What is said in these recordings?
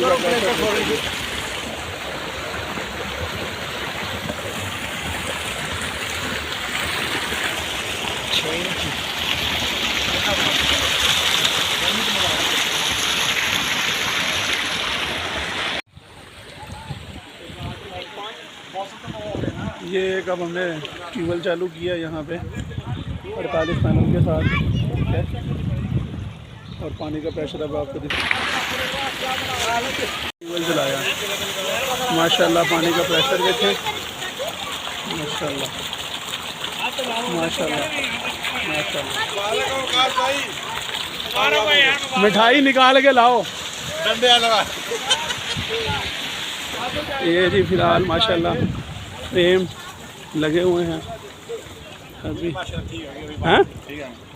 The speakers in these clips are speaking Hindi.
का प्रेशर ये एक अब हमने ट्यूबवेल चालू किया यहाँ पे 48 पैनल के साथ, ठीक है। और पानी का प्रेशर अब आपको ट्यूबवेल चलाया, माशाल्लाह। पानी का प्रेशर देखें, माशाल्लाह माशाल्लाह माशाल्लाह। मिठाई निकाल के लाओ। ये जी फ़िलहाल माशाल्लाह फ्रेम लगे हुए हैं अभी। हैं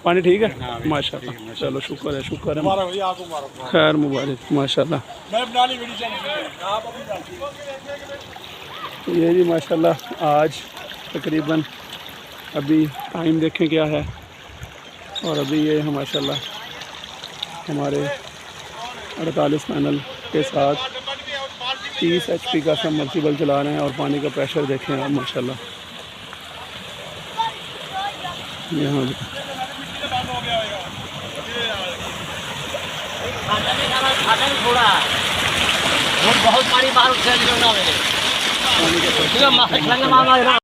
पानी ठीक है माशाल्लाह। चलो शुक्र है खैर मुबारक माशाल्लाह। ये जी माशाल्लाह आज तकरीबन अभी टाइम देखें क्या है, और अभी ये है माशाल्लाह हमारे 48 पैनल के साथ 30 HP का सबमर्सिबल चला रहे हैं। और पानी का प्रेशर देखें आप माशाल्लाह। यहाँ बहुत पानी